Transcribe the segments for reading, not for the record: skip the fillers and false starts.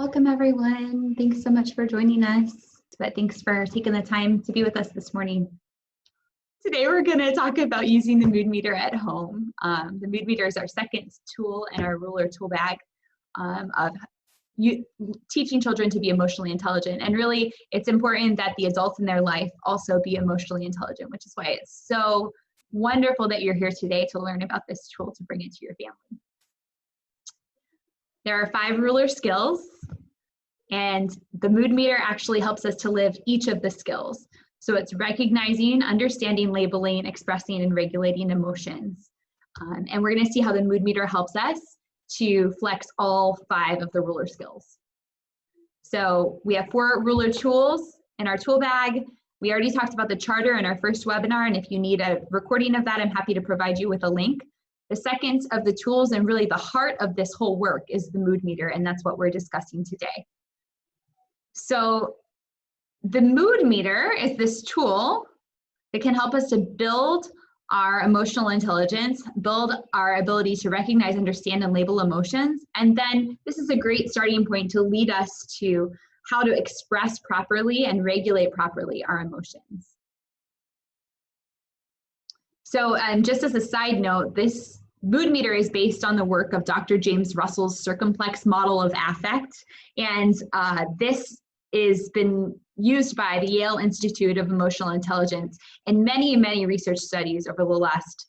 Welcome everyone. Thanks so much for joining us, but thanks for taking the time to be with us this morning. Today we're going to talk about using the mood meter at home. The mood meter is our second tool in our ruler tool bag of teaching children to be emotionally intelligent. And really, it's important that the adults in their life also be emotionally intelligent, which is why it's so wonderful that you're here today to learn about this tool to bring it to your family. There are 5 ruler skills, and the mood meter actually helps us to live each of the skills. So it's recognizing, understanding, labeling, expressing, and regulating emotions. And we're going to see how the mood meter helps us to flex all 5 of the ruler skills. So we have 4 ruler tools in our tool bag. We already talked about the charter in our first webinar, and if you need a recording of that, I'm happy to provide you with a link. The second of the tools, and really the heart of this whole work, is the mood meter, and that's what we're discussing today. So the mood meter is this tool that can help us to build our emotional intelligence, build our ability to recognize, understand, and label emotions. And then this is a great starting point to lead us to how to express properly and regulate properly our emotions. So just as a side note, this mood meter is based on the work of Dr. James Russell's circumplex model of affect. And this has been used by the Yale Institute of Emotional Intelligence in many, many research studies over the last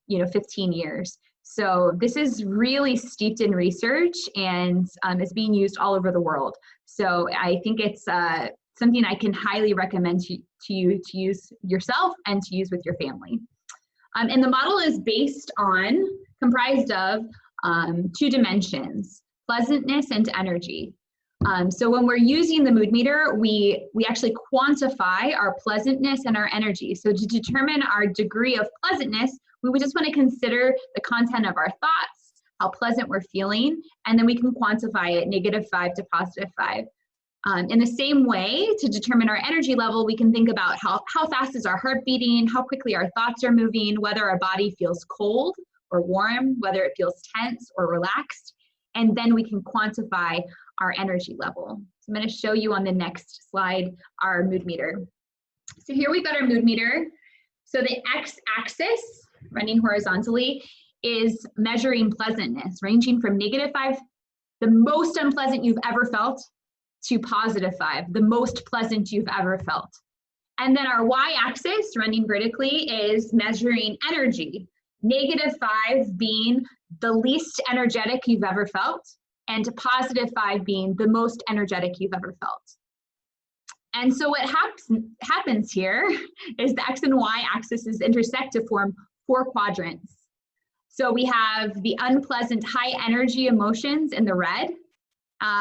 15 years. So this is really steeped in research and is being used all over the world. So I think it's something I can highly recommend to you to use yourself and to use with your family. And the model is comprised of 2 dimensions, pleasantness and energy. So when we're using the mood meter, we actually quantify our pleasantness and our energy. So to determine our degree of pleasantness, we would just want to consider the content of our thoughts, how pleasant we're feeling, and then we can quantify it, -5 to +5. In the same way, to determine our energy level, we can think about how fast is our heart beating, how quickly our thoughts are moving, whether our body feels cold or warm, whether it feels tense or relaxed, and then we can quantify our energy level. So I'm going to show you on the next slide our mood meter. So here we've got our mood meter. So the x-axis, running horizontally, is measuring pleasantness, ranging from -5, the most unpleasant you've ever felt, to +5, the most pleasant you've ever felt. And then our y-axis, running vertically, is measuring energy, -5 being the least energetic you've ever felt, and +5 being the most energetic you've ever felt. And so what happens here is the x and y axes intersect to form 4 quadrants. So we have the unpleasant high energy emotions in the red,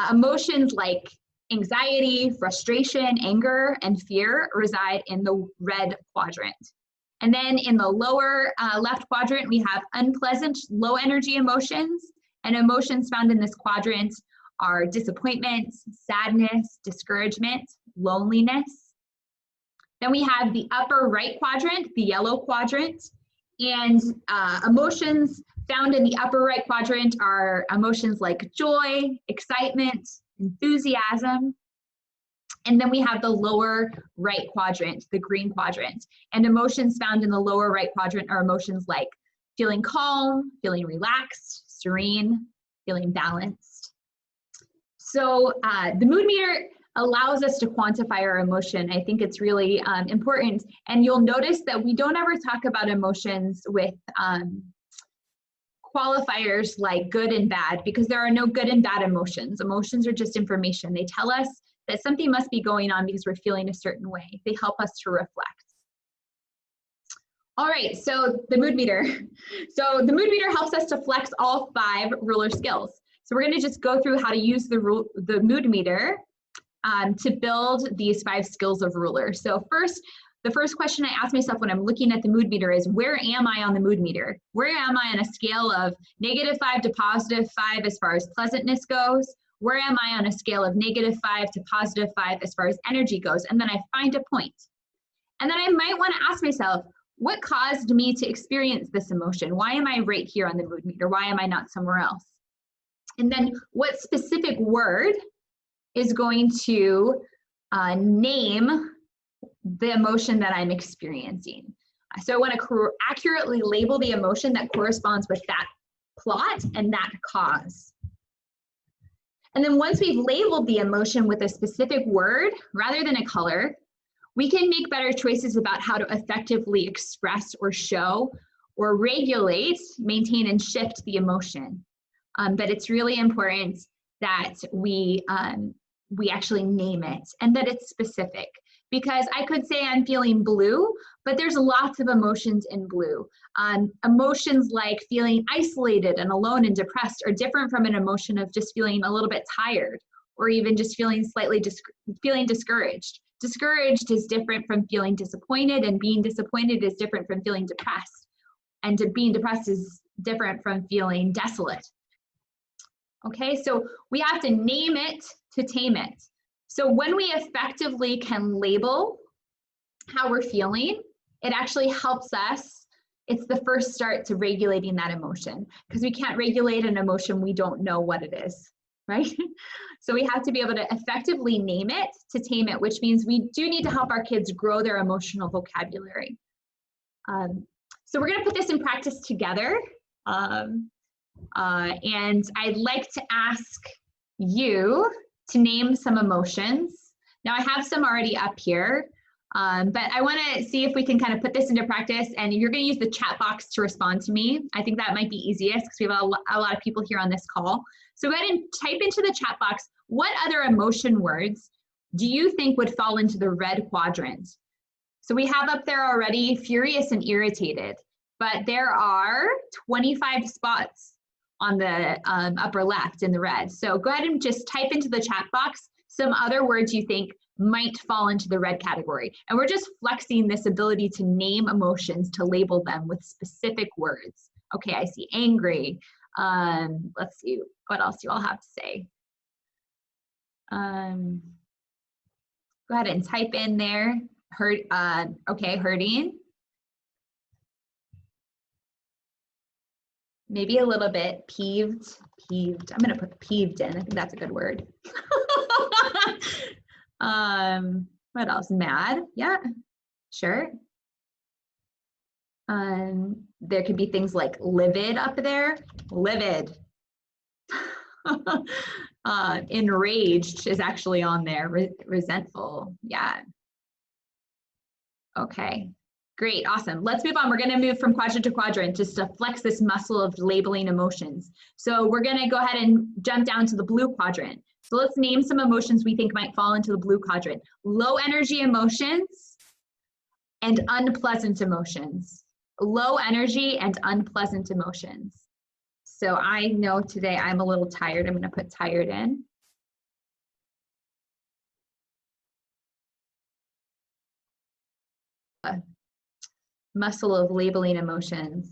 emotions like anxiety, frustration, anger, and fear reside in the red quadrant. And then in the lower left quadrant, we have unpleasant, low energy emotions, and emotions found in this quadrant are disappointment, sadness, discouragement, loneliness. Then we have the upper right quadrant, the yellow quadrant, and emotions found in the upper right quadrant are emotions like joy, excitement, enthusiasm. And then we have the lower right quadrant, the green quadrant. And emotions found in the lower right quadrant are emotions like feeling calm, feeling relaxed, serene, feeling balanced. So the mood meter allows us to quantify our emotion. I think it's really important. And you'll notice that we don't ever talk about emotions with qualifiers like good and bad, because there are no good and bad emotions. Emotions are just information. They tell us that something must be going on because we're feeling a certain way. They help us to reflect. All right, so the mood meter. So the mood meter helps us to flex all 5 ruler skills. So we're going to just go through how to use the mood meter to build these 5 skills of ruler. So the first question I ask myself when I'm looking at the mood meter is, where am I on the mood meter? Where am I on a scale of -5 to +5 as far as pleasantness goes? Where am I on a scale of -5 to +5 as far as energy goes? And then I find a point. And then I might want to ask myself, what caused me to experience this emotion? Why am I right here on the mood meter? Why am I not somewhere else? And then what specific word is going to name the emotion that I'm experiencing. So I want to accurately label the emotion that corresponds with that plot and that cause. And then once we've labeled the emotion with a specific word rather than a color, we can make better choices about how to effectively express or show or regulate, maintain, and shift the emotion. But it's really important that we actually name it and that it's specific. Because I could say I'm feeling blue, but there's lots of emotions in blue. Emotions like feeling isolated and alone and depressed are different from an emotion of just feeling a little bit tired or even just feeling slightly feeling discouraged. Discouraged is different from feeling disappointed, and being disappointed is different from feeling depressed. And being depressed is different from feeling desolate. Okay, so we have to name it to tame it. So when we effectively can label how we're feeling, it actually helps us. It's the first start to regulating that emotion, because we can't regulate an emotion we don't know what it is, right? So we have to be able to effectively name it to tame it, which means we do need to help our kids grow their emotional vocabulary. So we're going to put this in practice together. And I'd like to ask you to name some emotions. Now I have some already up here, but I want to see if we can kind of put this into practice, and you're going to use the chat box to respond to me. I think that might be easiest because we have a lot of people here on this call. So go ahead and type into the chat box, what other emotion words do you think would fall into the red quadrant? So we have up there already furious and irritated, but there are 25 spots on the upper left in the red. So go ahead and just type into the chat box some other words you think might fall into the red category. And we're just flexing this ability to name emotions, to label them with specific words. Okay, I see angry. Let's see, what else do you all have to say? Go ahead and type in there, okay, hurting. Maybe a little bit peeved. I'm gonna put peeved in. I think that's a good word. What else? Mad. Yeah, sure. There could be things like livid up there. Livid. Enraged is actually on there. Resentful. Yeah. Okay. Great, awesome. Let's move on. We're going to move from quadrant to quadrant just to flex this muscle of labeling emotions. So we're going to go ahead and jump down to the blue quadrant. So let's name some emotions we think might fall into the blue quadrant. Low energy emotions and unpleasant emotions. Low energy and unpleasant emotions. So I know today I'm a little tired. I'm going to put tired in. Muscle of labeling emotions.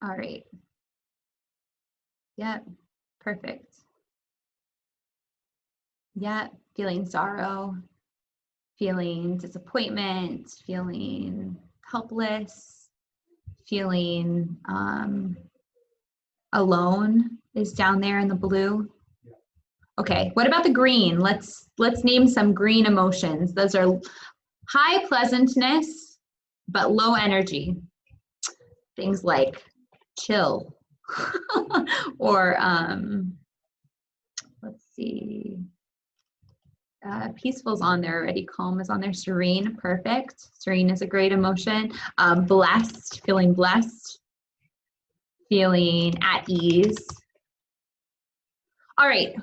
All right. Yep, perfect. Yeah, feeling sorrow, feeling disappointment, feeling helpless, feeling alone is down there in the blue. Okay, what about the green? Let's name some green emotions. Those are high pleasantness, but low energy. Things like chill, or let's see, peaceful's on there already, calm is on there, serene, perfect. Serene is a great emotion. Blessed, feeling at ease. All right,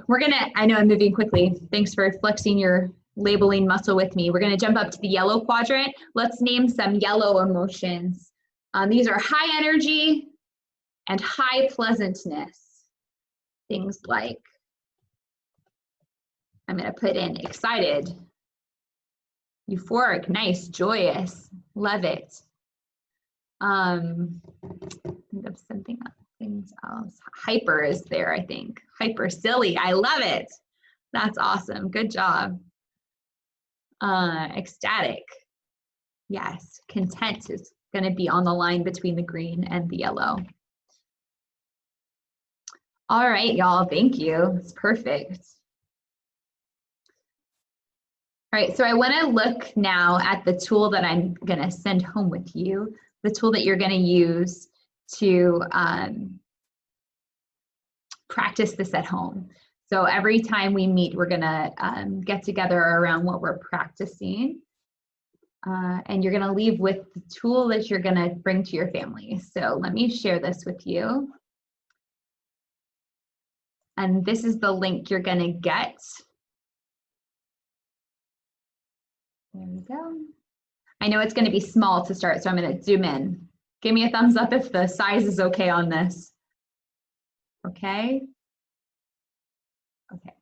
I know I'm moving quickly. Thanks for flexing your labeling muscle with me. We're gonna jump up to the yellow quadrant. Let's name some yellow emotions. These are high energy and high pleasantness. Things like, I'm gonna put in excited, euphoric, nice, joyous, love it. Think of something else. Things else. Hyper is there, I think. Hyper silly. I love it. That's awesome. Good job. Ecstatic. Yes. Content is going to be on the line between the green and the yellow. All right, y'all, thank you. It's perfect. All right, so I want to look now at the tool that I'm going to send home with you, the tool that you're going to use to practice this at home. So every time we meet, we're going to get together around what we're practicing. And you're going to leave with the tool that you're going to bring to your family. So let me share this with you. And this is the link you're going to get. There we go. I know it's going to be small to start, so I'm going to zoom in. Give me a thumbs up if the size is okay on this. Okay. Okay.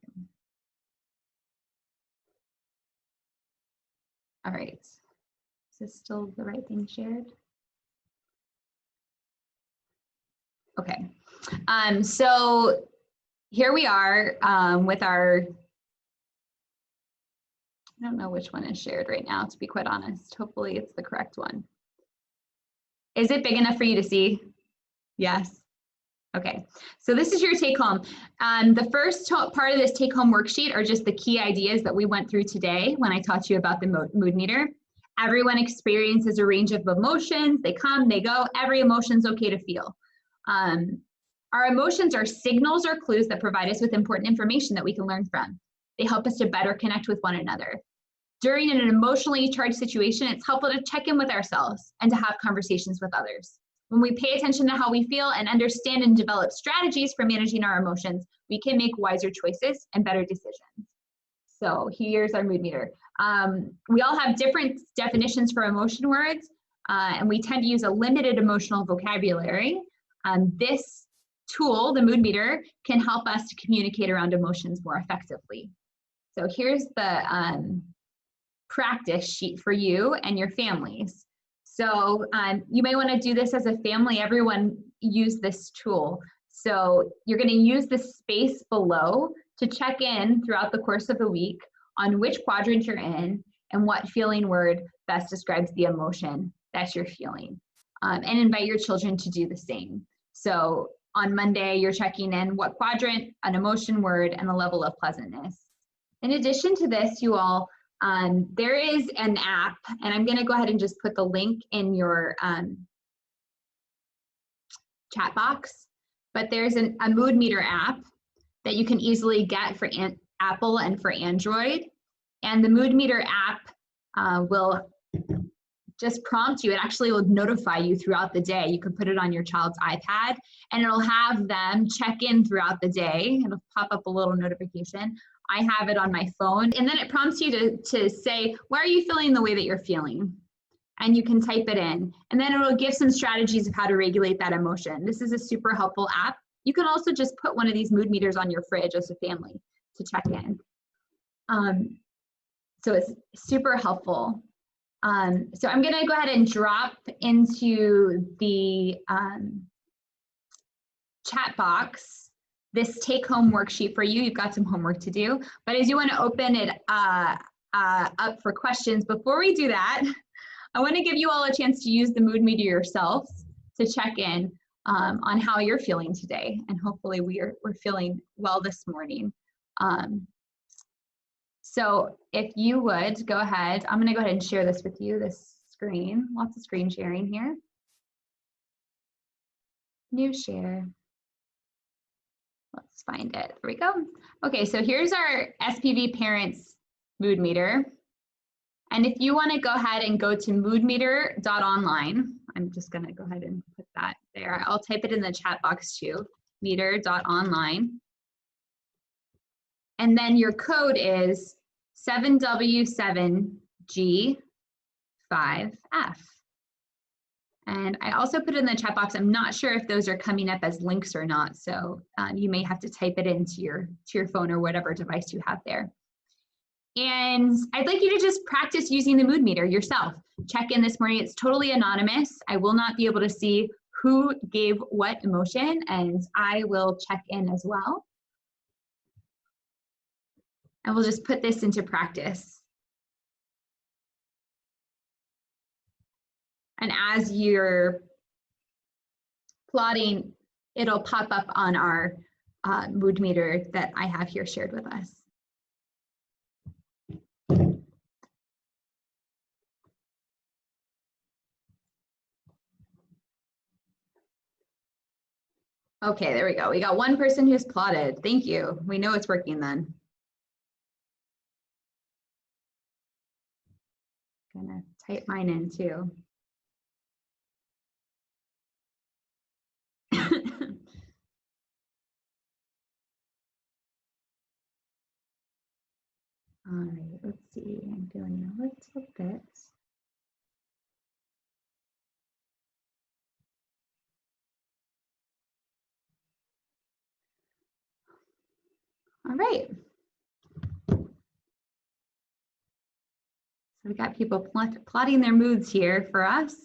All right. Is this still the right thing shared? Okay. So here we are with our, I don't know which one is shared right now, to be quite honest. Hopefully it's the correct one. Is it big enough for you to see? Yes. Okay, so this is your take home. The first part of this take home worksheet are just the key ideas that we went through today when I taught you about the mood meter. Everyone experiences a range of emotions. They come, they go. Every emotion's okay to feel. Our emotions are signals or clues that provide us with important information that we can learn from. They help us to better connect with one another. During an emotionally charged situation, it's helpful to check in with ourselves and to have conversations with others. When we pay attention to how we feel and understand and develop strategies for managing our emotions, we can make wiser choices and better decisions. So here's our mood meter. We all have different definitions for emotion words, and we tend to use a limited emotional vocabulary. This tool, the mood meter, can help us to communicate around emotions more effectively. So here's the practice sheet for you and your families. So you may want to do this as a family. Everyone use this tool. So you're going to use the space below to check in throughout the course of the week on which quadrant you're in and what feeling word best describes the emotion that you're feeling. And invite your children to do the same. So on Monday, you're checking in what quadrant, an emotion word, and a level of pleasantness. In addition to this, you all, there is an app, and I'm going to go ahead and just put the link in your chat box, but there's a mood meter app that you can easily get for Apple and for Android. And the mood meter app will just prompt you. It actually will notify you throughout the day. You can put it on your child's iPad and it'll have them check in throughout the day. It'll pop up a little notification. I have it on my phone, and then it prompts you to say, why are you feeling the way that you're feeling? And you can type it in, and then it'll give some strategies of how to regulate that emotion. This is a super helpful app. You can also just put one of these mood meters on your fridge as a family to check in. So it's super helpful. So I'm gonna go ahead and drop into the chat box this take-home worksheet for you. You've got some homework to do, but as you want to open it up for questions, before we do that, I want to give you all a chance to use the mood meter yourselves to check in on how you're feeling today, and hopefully we're feeling well this morning. So if you would go ahead, I'm going to go ahead and share this with you, this screen. Lots of screen sharing here. New share. Let's find it. There we go. Okay, so here's our SPV parents mood meter. And if you want to go ahead and go to moodmeter.online, I'm just going to go ahead and put that there. I'll type it in the chat box too, meter.online. And then your code is 7W7G5F. And I also put it in the chat box. I'm not sure if those are coming up as links or not, so you may have to type it into your phone or whatever device you have there. And I'd like you to just practice using the mood meter yourself. Check in this morning. It's totally anonymous. I will not be able to see who gave what emotion, and I will check in as well. And we'll just put this into practice. And as you're plotting, it'll pop up on our mood meter that I have here shared with us. Okay, there we go. We got one person who's plotted. Thank you. We know it's working then. Gonna type mine in too. All right, let's see. I'm feeling a little bit. All right. So we got people plotting their moods here for us.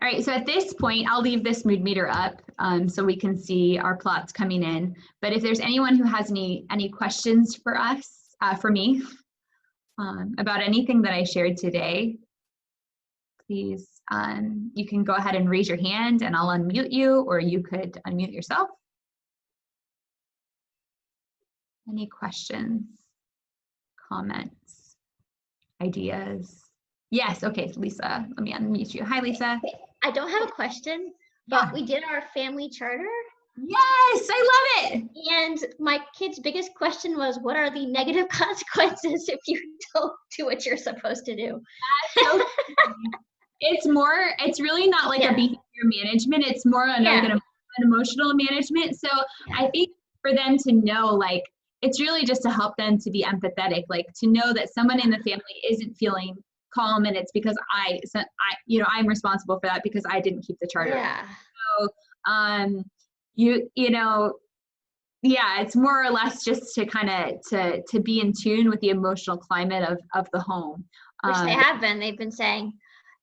All right, so at this point, I'll leave this mood meter up so we can see our plots coming in. But if there's anyone who has any questions for us, for me, about anything that I shared today, please, you can go ahead and raise your hand and I'll unmute you, or you could unmute yourself. Any questions, comments, ideas? Yes, okay, Lisa, let me unmute you. Hi, Lisa. I don't have a question, but we did our family charter. Yes, I love it. And my kid's biggest question was, what are the negative consequences if you don't do what you're supposed to do? So it's really not like a behavior management. It's more like an emotional management. So I think for them to know, like, it's really just to help them to be empathetic, like to know that someone in the family isn't feeling calm, and it's because I'm responsible for that because I didn't keep the charter. Yeah. So it's more or less just to kind of to be in tune with the emotional climate of the home. Which they have been. They've been saying,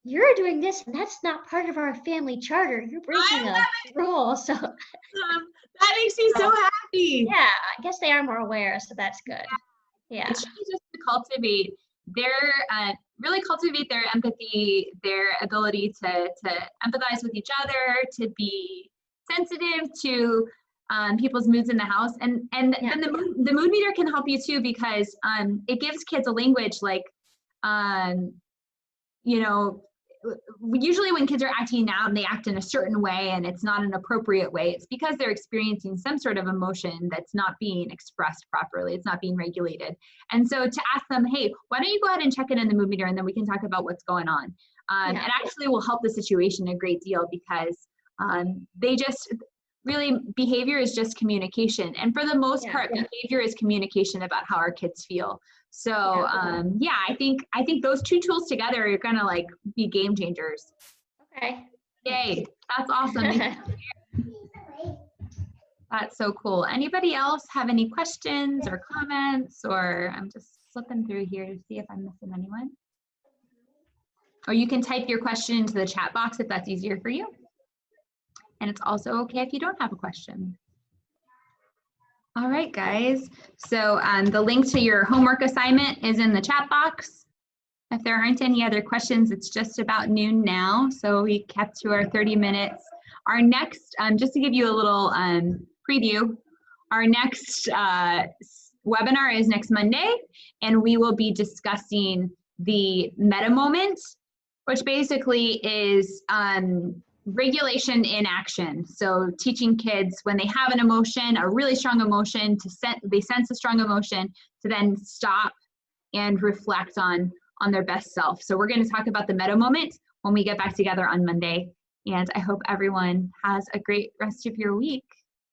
you're doing this, and that's not part of our family charter. You're breaking a rule. So that makes me so happy. Yeah, I guess they are more aware, so that's good. Yeah. It's really just to cultivate their empathy, their ability to empathize with each other, to be sensitive to people's moods in the house, and then the mood meter can help you too, because it gives kids a language, like usually when kids are acting out and they act in a certain way and it's not an appropriate way, it's because they're experiencing some sort of emotion that's not being expressed properly. It's not being regulated. And so to ask them, hey, why don't you go ahead and check it in the mood meter, and then we can talk about what's going on. It actually will help the situation a great deal, because they just really, behavior is just communication. And for the most part, behavior is communication about how our kids feel. So I think those two tools together are gonna like be game changers. Okay. Yay, that's awesome. That's so cool. Anybody else have any questions or comments? Or I'm just flipping through here to see if I'm missing anyone. Or you can type your question into the chat box if that's easier for you. And it's also okay if you don't have a question. All right, guys. So the link to your homework assignment is in the chat box. If there aren't any other questions, it's just about noon now. So we kept to our 30 minutes. Our next, just to give you a little preview, our next webinar is next Monday, and we will be discussing the meta moment, which basically is regulation in action. So teaching kids when they have an emotion, a really strong emotion, they sense a strong emotion, to then stop and reflect on their best self. So we're going to talk about the meta moment when we get back together on Monday. And I hope everyone has a great rest of your week.